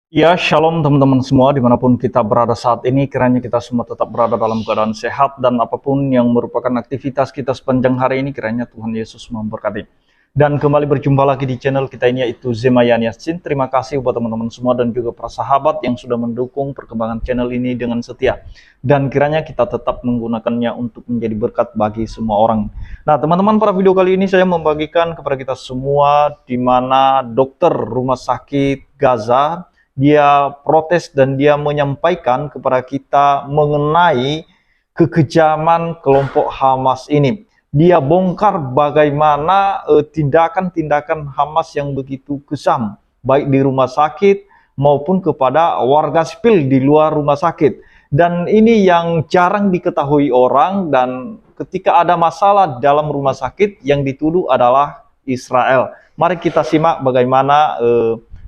Ya, shalom teman-teman semua dimanapun kita berada saat ini, kiranya kita semua tetap berada dalam keadaan sehat dan apapun yang merupakan aktivitas kita sepanjang hari ini, kiranya Tuhan Yesus memberkati. Dan kembali berjumpa lagi di channel kita ini yaitu Zemayan Yasin. Terima kasih buat teman-teman semua dan juga para sahabat yang sudah mendukung perkembangan channel ini dengan setia. Dan kiranya kita tetap menggunakannya untuk menjadi berkat bagi semua orang. Nah teman-teman, pada video kali ini saya membagikan kepada kita semua di mana dokter rumah sakit Gaza dia protes dan dia menyampaikan kepada kita mengenai kekejaman kelompok Hamas ini. Dia bongkar bagaimana tindakan-tindakan Hamas yang begitu kejam, baik di rumah sakit maupun kepada warga sipil di luar rumah sakit. Dan ini yang jarang diketahui orang, dan ketika ada masalah dalam rumah sakit yang dituduh adalah Israel. Mari kita simak bagaimana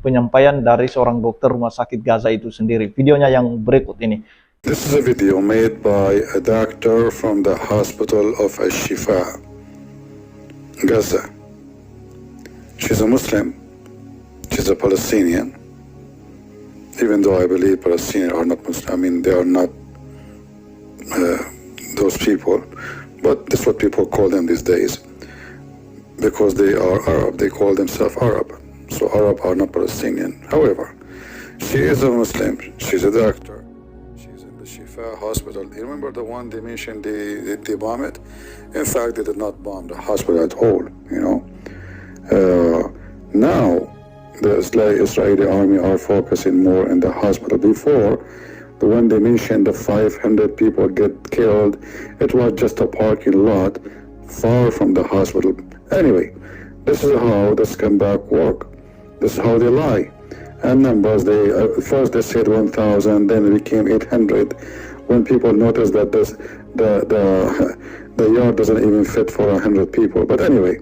penyampaian dari seorang dokter rumah sakit Gaza itu sendiri. Videonya yang berikut ini. This is a video made by a doctor from the hospital of Al-Shifa, Gaza. She's a Muslim. She's a Palestinian. Even though I believe Palestinians are not Muslim, I mean they are not those people, but that's what people call them these days. Because they are Arab, they call themselves Arab. So Arab are not Palestinian. However, she is a Muslim. She's a doctor. She's in the Shifa hospital. You remember the one they mentioned they bombed it? In fact, they did not bomb the hospital at all. Now the Israeli army are focusing more in the hospital. Before, the one they mentioned, the 500 people get killed, it was just a parking lot far from the hospital. Anyway, this is how the scumbag work. This is how they lie. And numbers, first they said 1,000, then it became 800. When people noticed that the yard doesn't even fit for 100 people. But anyway,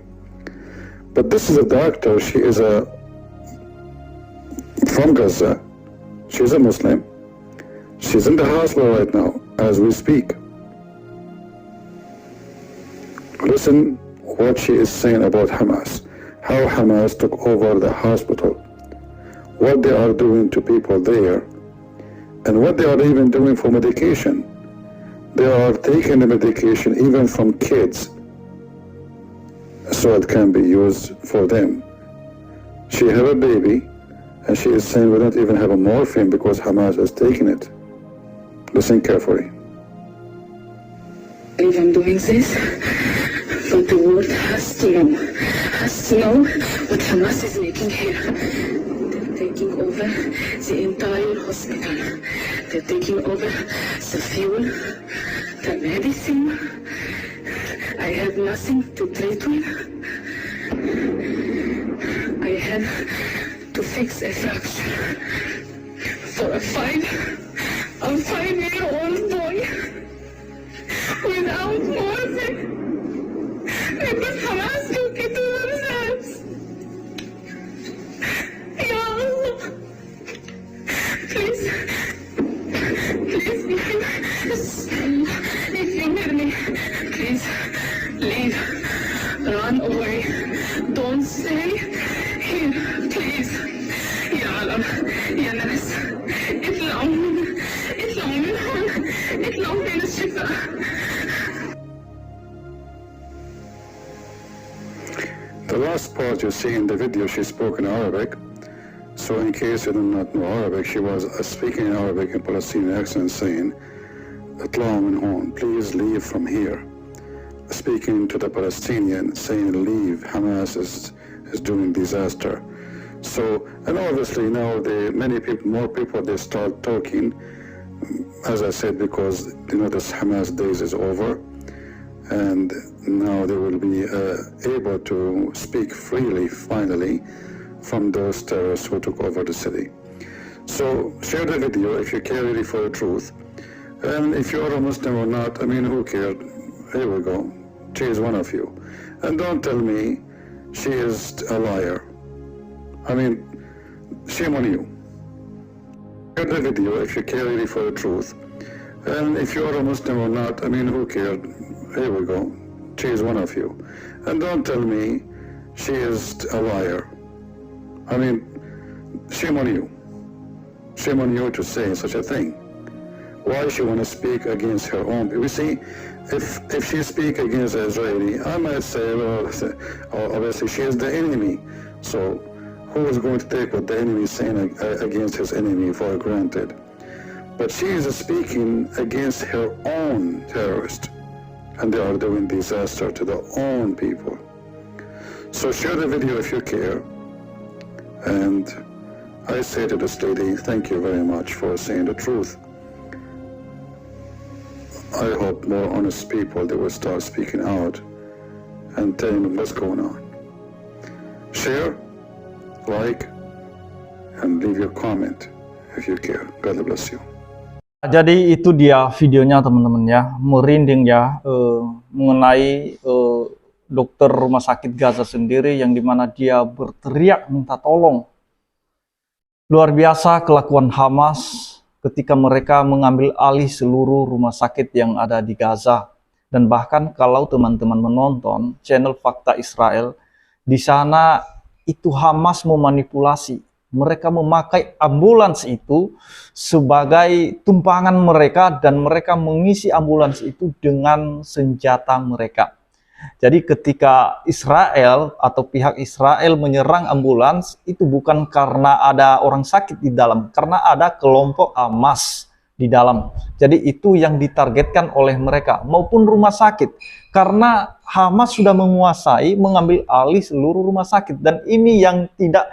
but this is a doctor. She is from Gaza. She's a Muslim. She's in the hospital right now as we speak. Listen what she is saying about Hamas. How Hamas took over the hospital, what they are doing to people there, and what they are even doing for medication. They are taking the medication even from kids so it can be used for them. She have a baby and she is saying we don't even have a morphine because Hamas has taken it. Listen carefully. If I'm doing this, but the world has to know what Hamas is making here. They're taking over the entire hospital. They're taking over the fuel, the medicine. I have nothing to treat with. I have to fix a fracture for a 5-year-old boy without morphine. Because Hamas took it to themselves. Ya Allah. Please if you hear me, please leave, run away, don't stay here, please. Ya Allah, ya Nas, اطلعوا من هون, اطلعوا من الشفاء. The last part you see in the video, she spoke in Arabic. So in case you do not know Arabic, she was speaking in Arabic in Palestinian accent saying, "Atlaw min hon, please leave from here." Speaking to the Palestinian saying, "Leave, Hamas is doing disaster." So, and obviously now more people, they start talking, as I said, because this Hamas days is over. And now they will be able to speak freely, finally, from those terrorists who took over the city. So share the video if you care really for the truth. And if you are a Muslim or not, I mean, who cares? Here we go. She is one of you. And don't tell me she is a liar. I mean, shame on you. Share the video if you care really for the truth. And if you are a Muslim or not, I mean, who cares? Here we go. She is one of you. And don't tell me she is a liar. I mean, shame on you. Shame on you to say such a thing. Why she want to speak against her own? We see, if she speak against the Israeli, I might say, well, obviously she is the enemy. So who is going to take what the enemy is saying against his enemy for granted? But she is speaking against her own terrorists, and they are doing disaster to their own people. So share the video if you care. And I say to this lady, thank you very much for saying the truth. I hope more honest people, they will start speaking out and telling them what's going on. Share, like, and leave your comment if you care. God bless you. Jadi itu dia videonya teman-teman ya, merinding ya, mengenai dokter rumah sakit Gaza sendiri yang dimana dia berteriak minta tolong. Luar biasa kelakuan Hamas ketika mereka mengambil alih seluruh rumah sakit yang ada di Gaza. Dan bahkan kalau teman-teman menonton channel Fakta Israel, di sana itu Hamas memanipulasi. Mereka memakai ambulans itu sebagai tumpangan mereka dan mereka mengisi ambulans itu dengan senjata mereka. Jadi ketika Israel atau pihak Israel menyerang ambulans itu bukan karena ada orang sakit di dalam, karena ada kelompok Hamas di dalam. Jadi itu yang ditargetkan oleh mereka maupun rumah sakit. Karena Hamas sudah menguasai, mengambil alih seluruh rumah sakit, dan ini yang tidak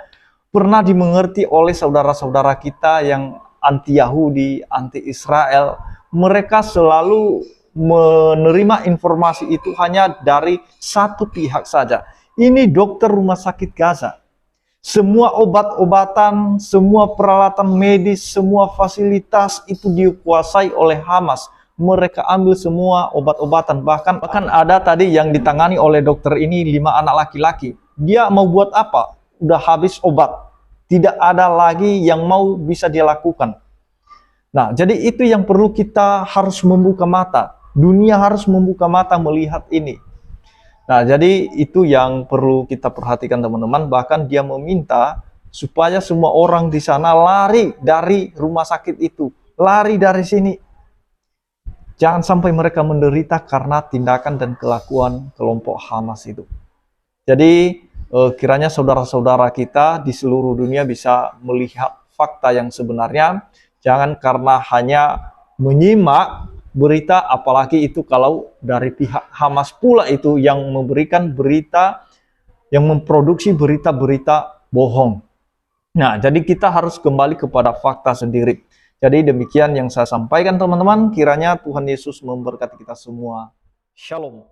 pernah dimengerti oleh saudara-saudara kita yang anti-Yahudi, anti-Israel. Mereka selalu menerima informasi itu hanya dari satu pihak saja. Ini dokter rumah sakit Gaza. Semua obat-obatan, semua peralatan medis, semua fasilitas itu dikuasai oleh Hamas. Mereka ambil semua obat-obatan. Bahkan ada tadi yang ditangani oleh dokter ini 5 anak laki-laki. Dia mau buat apa? Udah habis obat. Tidak ada lagi yang mau bisa dia lakukan. Nah, jadi itu yang perlu kita harus membuka mata. Dunia harus membuka mata melihat ini. Nah, jadi itu yang perlu kita perhatikan teman-teman. Bahkan dia meminta supaya semua orang di sana lari dari rumah sakit itu. Lari dari sini. Jangan sampai mereka menderita karena tindakan dan kelakuan kelompok Hamas itu. Jadi kiranya saudara-saudara kita di seluruh dunia bisa melihat fakta yang sebenarnya. Jangan karena hanya menyimak berita, apalagi itu kalau dari pihak Hamas pula itu yang memberikan berita, yang memproduksi berita-berita bohong. Nah, jadi kita harus kembali kepada fakta sendiri. Jadi demikian yang saya sampaikan teman-teman. Kiranya Tuhan Yesus memberkati kita semua. Shalom.